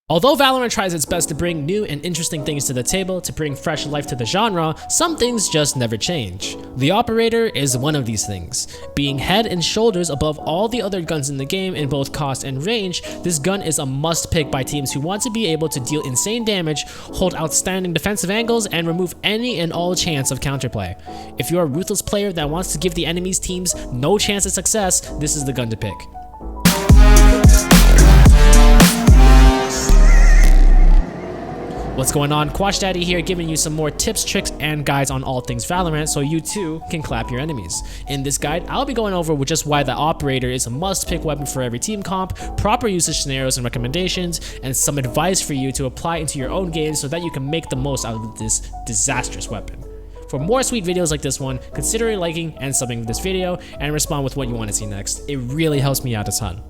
Although Valorant tries its best to bring new and interesting things to the table to bring fresh life to the genre, some things just never change. The Operator is one of these things. Being head and shoulders above all the other guns in the game in both cost and range, this gun is a must pick by teams who want to be able to deal insane damage, hold outstanding defensive angles, and remove any and all chance of counterplay. If you're a ruthless player that wants to give the enemy's teams no chance of success, this is the gun to pick. What's going on? Quash Daddy here, giving you some more tips, tricks, and guides on all things Valorant so you too can clap your enemies. In this guide, I'll be going over with just why the Operator is a must-pick weapon for every team comp, proper usage scenarios and recommendations, and some advice for you to apply into your own games so that you can make the most out of this disastrous weapon. For more sweet videos like this one, consider liking and subbing this video and respond with what you want to see next. It really helps me out a ton.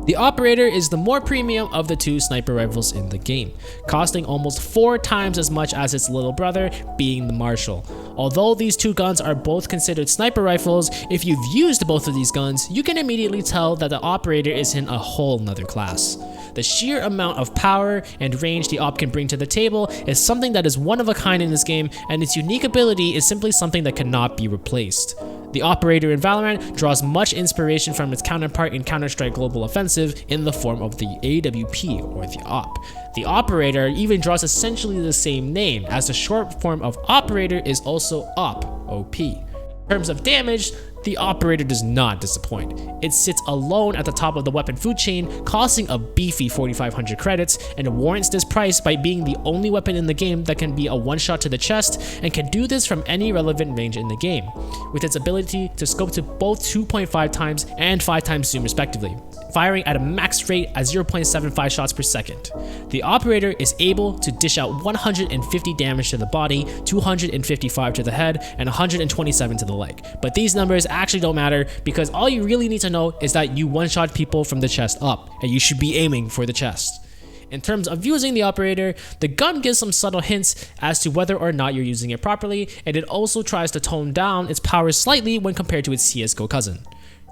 The Operator is the more premium of the two sniper rifles in the game, costing almost 4 times as much as its little brother, being the Marshall. Although these two guns are both considered sniper rifles, if you've used both of these guns, you can immediately tell that the Operator is in a whole nother class. The sheer amount of power and range the Op can bring to the table is something that is one of a kind in this game, and its unique ability is simply something that cannot be replaced. The Operator in Valorant draws much inspiration from its counterpart in Counter-Strike Global Offensive in the form of the AWP, or the Op. The Operator even draws essentially the same name, as the short form of Operator is also Op, OP. In terms of damage, the Operator does not disappoint. It sits alone at the top of the weapon food chain, costing a beefy 4,500 credits, and warrants this price by being the only weapon in the game that can be a one-shot to the chest and can do this from any relevant range in the game, with its ability to scope to both 2.5 times and 5 times zoom respectively, firing at a max rate at 0.75 shots per second. The Operator is able to dish out 150 damage to the body, 255 to the head, and 127 to the leg. But these numbers actually don't matter, because all you really need to know is that you one-shot people from the chest up, and you should be aiming for the chest. In terms of using the Operator, the gun gives some subtle hints as to whether or not you're using it properly, and it also tries to tone down its power slightly when compared to its CSGO cousin.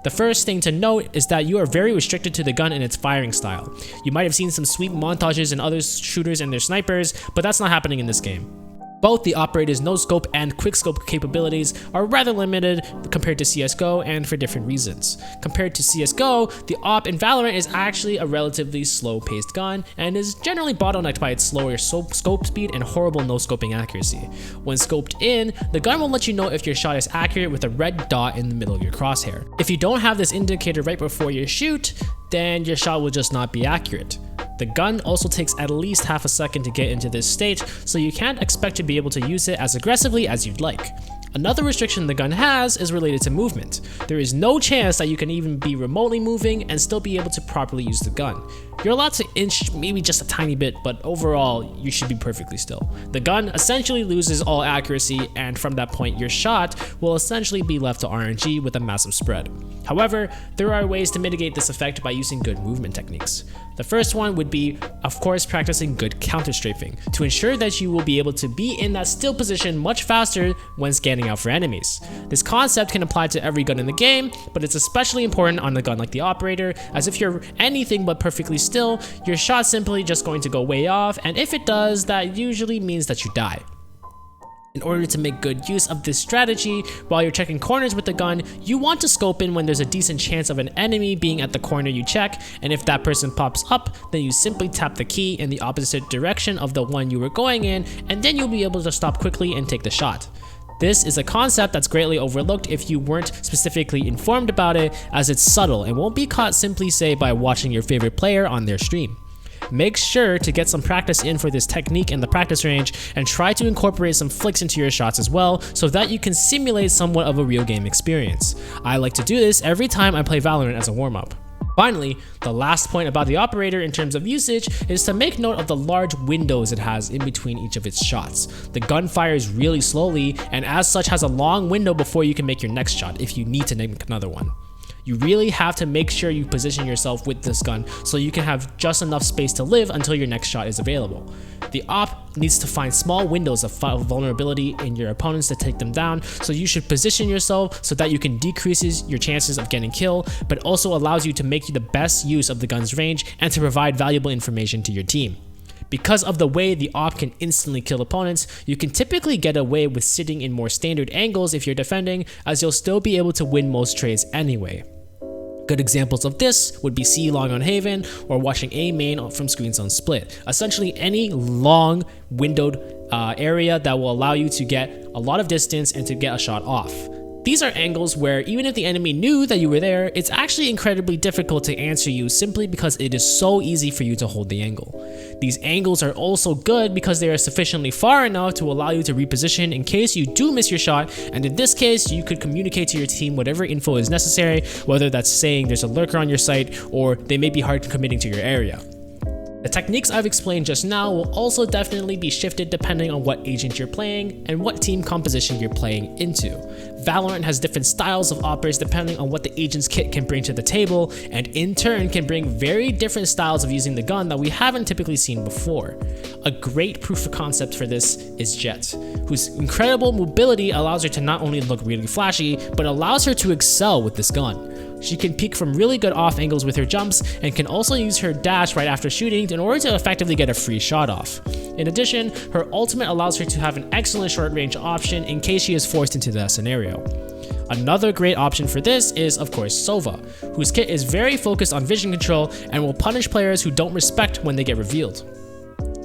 The first thing to note is that you are very restricted to the gun and its firing style. You might have seen some sweet montages in other shooters and their snipers, but that's not happening in this game. Both the Operator's no-scope and quick-scope capabilities are rather limited compared to CSGO, and for different reasons. Compared to CSGO, the Op in Valorant is actually a relatively slow-paced gun and is generally bottlenecked by its slower scope speed and horrible no-scoping accuracy. When scoped in, the gun will let you know if your shot is accurate with a red dot in the middle of your crosshair. If you don't have this indicator right before you shoot, then your shot will just not be accurate. The gun also takes at least half a second to get into this state, so you can't expect to be able to use it as aggressively as you'd like. Another restriction the gun has is related to movement. There is no chance that you can even be remotely moving and still be able to properly use the gun. You're allowed to inch maybe just a tiny bit, but overall, you should be perfectly still. The gun essentially loses all accuracy, and from that point, your shot will essentially be left to RNG with a massive spread. However, there are ways to mitigate this effect by using good movement techniques. The first one would be, of course, practicing good counter-strafing to ensure that you will be able to be in that still position much faster when scanning out for enemies. This concept can apply to every gun in the game, but it's especially important on a gun like the Operator, as if you're anything but perfectly still, your shot's simply just going to go way off, and if it does, that usually means that you die. In order to make good use of this strategy, while you're checking corners with the gun, you want to scope in when there's a decent chance of an enemy being at the corner you check, and if that person pops up, then you simply tap the key in the opposite direction of the one you were going in, and then you'll be able to stop quickly and take the shot. This is a concept that's greatly overlooked if you weren't specifically informed about it, as it's subtle and won't be caught simply say by watching your favorite player on their stream. Make sure to get some practice in for this technique in the practice range, and try to incorporate some flicks into your shots as well, so that you can simulate somewhat of a real game experience. I like to do this every time I play Valorant as a warm-up. Finally, the last point about the Operator in terms of usage is to make note of the large windows it has in between each of its shots. The gun fires really slowly, and as such has a long window before you can make your next shot if you need to make another one. You really have to make sure you position yourself with this gun so you can have just enough space to live until your next shot is available. The op needs to find small windows of vulnerability in your opponents to take them down, so you should position yourself so that you can decrease your chances of getting killed, but also allows you to make the best use of the gun's range and to provide valuable information to your team. Because of the way the op can instantly kill opponents, you can typically get away with sitting in more standard angles if you're defending, as you'll still be able to win most trades anyway. Good examples of this would be C long on Haven or watching A main from screens on split. Essentially any long windowed area that will allow you to get a lot of distance and to get a shot off. These are angles where even if the enemy knew that you were there, it's actually incredibly difficult to answer you simply because it is so easy for you to hold the angle. These angles are also good because they are sufficiently far enough to allow you to reposition in case you do miss your shot, and in this case, you could communicate to your team whatever info is necessary, whether that's saying there's a lurker on your site or they may be hard committing to your area. The techniques I've explained just now will also definitely be shifted depending on what agent you're playing and what team composition you're playing into. Valorant has different styles of operators depending on what the agent's kit can bring to the table, and in turn can bring very different styles of using the gun that we haven't typically seen before. A great proof of concept for this is Jett, whose incredible mobility allows her to not only look really flashy, but allows her to excel with this gun. She can peek from really good off angles with her jumps and can also use her dash right after shooting in order to effectively get a free shot off. In addition, her ultimate allows her to have an excellent short range option in case she is forced into that scenario. Another great option for this is, of course, Sova, whose kit is very focused on vision control and will punish players who don't respect when they get revealed.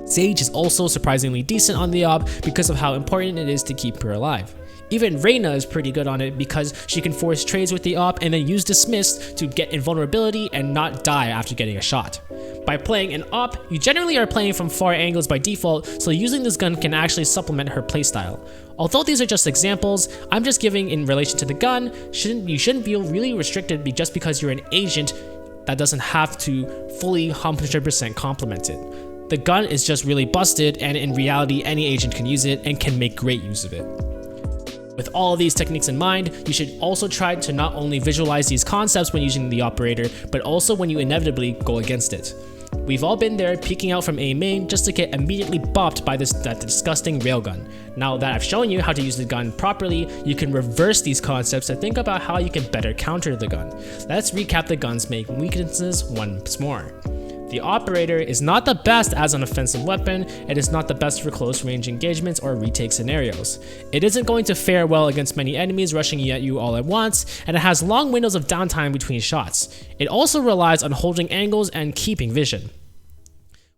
Sage is also surprisingly decent on the op because of how important it is to keep her alive. Even Reyna is pretty good on it because she can force trades with the op and then use Dismissed to get invulnerability and not die after getting a shot. By playing an op, you generally are playing from far angles by default, so using this gun can actually supplement her playstyle. Although these are just examples, I'm just giving in relation to the gun, you shouldn't feel really restricted just because you're an agent that doesn't have to fully 100% complement it. The gun is just really busted, and in reality any agent can use it and can make great use of it. With all of these techniques in mind, you should also try to not only visualize these concepts when using the operator, but also when you inevitably go against it. We've all been there peeking out from A main just to get immediately bopped by that disgusting railgun. Now that I've shown you how to use the gun properly, you can reverse these concepts and think about how you can better counter the gun. Let's recap the gun's main weaknesses once more. The operator is not the best as an offensive weapon, it is not the best for close range engagements or retake scenarios. It isn't going to fare well against many enemies rushing at you all at once, and it has long windows of downtime between shots. It also relies on holding angles and keeping vision.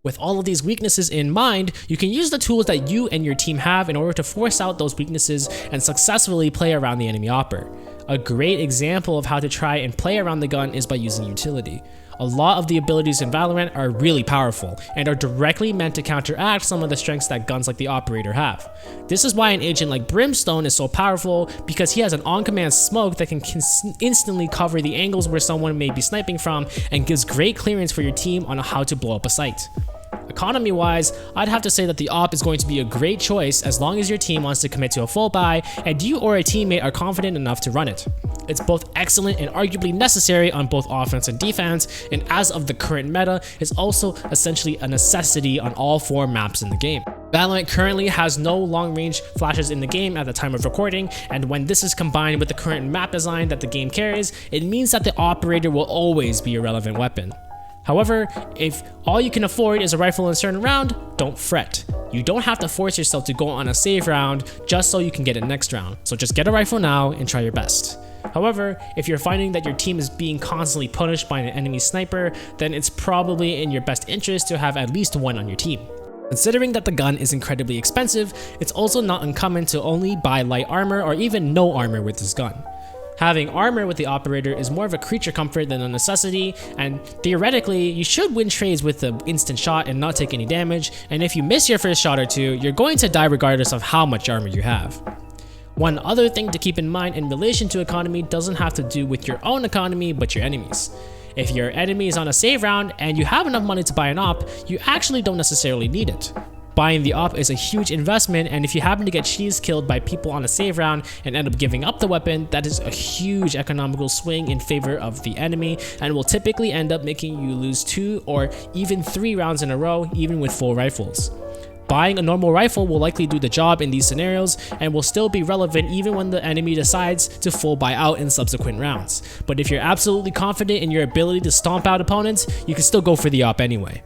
With all of these weaknesses in mind, you can use the tools that you and your team have in order to force out those weaknesses and successfully play around the enemy opper. A great example of how to try and play around the gun is by using utility. A lot of the abilities in Valorant are really powerful and are directly meant to counteract some of the strengths that guns like the operator have. This is why an agent like Brimstone is so powerful, because he has an on-command smoke that can instantly cover the angles where someone may be sniping from and gives great clearance for your team on how to blow up a site. Economy wise, I'd have to say that the op is going to be a great choice as long as your team wants to commit to a full buy and you or a teammate are confident enough to run it. It's both excellent and arguably necessary on both offense and defense, and as of the current meta, is also essentially a necessity on all 4 maps in the game. Valorant currently has no long-range flashes in the game at the time of recording, and when this is combined with the current map design that the game carries, it means that the operator will always be a relevant weapon. However, if all you can afford is a rifle in a certain round, don't fret. You don't have to force yourself to go on a save round just so you can get it next round, so just get a rifle now and try your best. However, if you're finding that your team is being constantly punished by an enemy sniper, then it's probably in your best interest to have at least one on your team. Considering that the gun is incredibly expensive, it's also not uncommon to only buy light armor or even no armor with this gun. Having armor with the operator is more of a creature comfort than a necessity, and theoretically, you should win trades with the instant shot and not take any damage, and if you miss your first shot or two, you're going to die regardless of how much armor you have. One other thing to keep in mind in relation to economy doesn't have to do with your own economy, but your enemies. If your enemy is on a save round and you have enough money to buy an op, you actually don't necessarily need it. Buying the op is a huge investment, and if you happen to get cheese killed by people on a save round and end up giving up the weapon, that is a huge economical swing in favor of the enemy and will typically end up making you lose 2 or even 3 rounds in a row, even with full rifles. Buying a normal rifle will likely do the job in these scenarios and will still be relevant even when the enemy decides to full buy out in subsequent rounds. But if you're absolutely confident in your ability to stomp out opponents, you can still go for the AWP anyway.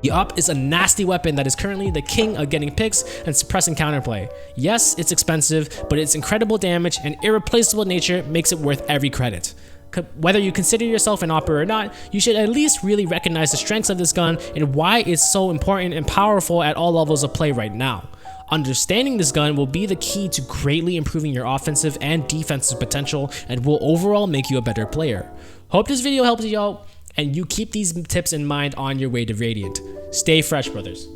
The AWP is a nasty weapon that is currently the king of getting picks and suppressing counterplay. Yes, it's expensive, but its incredible damage and irreplaceable nature makes it worth every credit. Whether you consider yourself an AWPer or not, you should at least really recognize the strengths of this gun and why it's so important and powerful at all levels of play right now. Understanding this gun will be the key to greatly improving your offensive and defensive potential and will overall make you a better player. Hope this video helps you out and you keep these tips in mind on your way to Radiant. Stay fresh, brothers.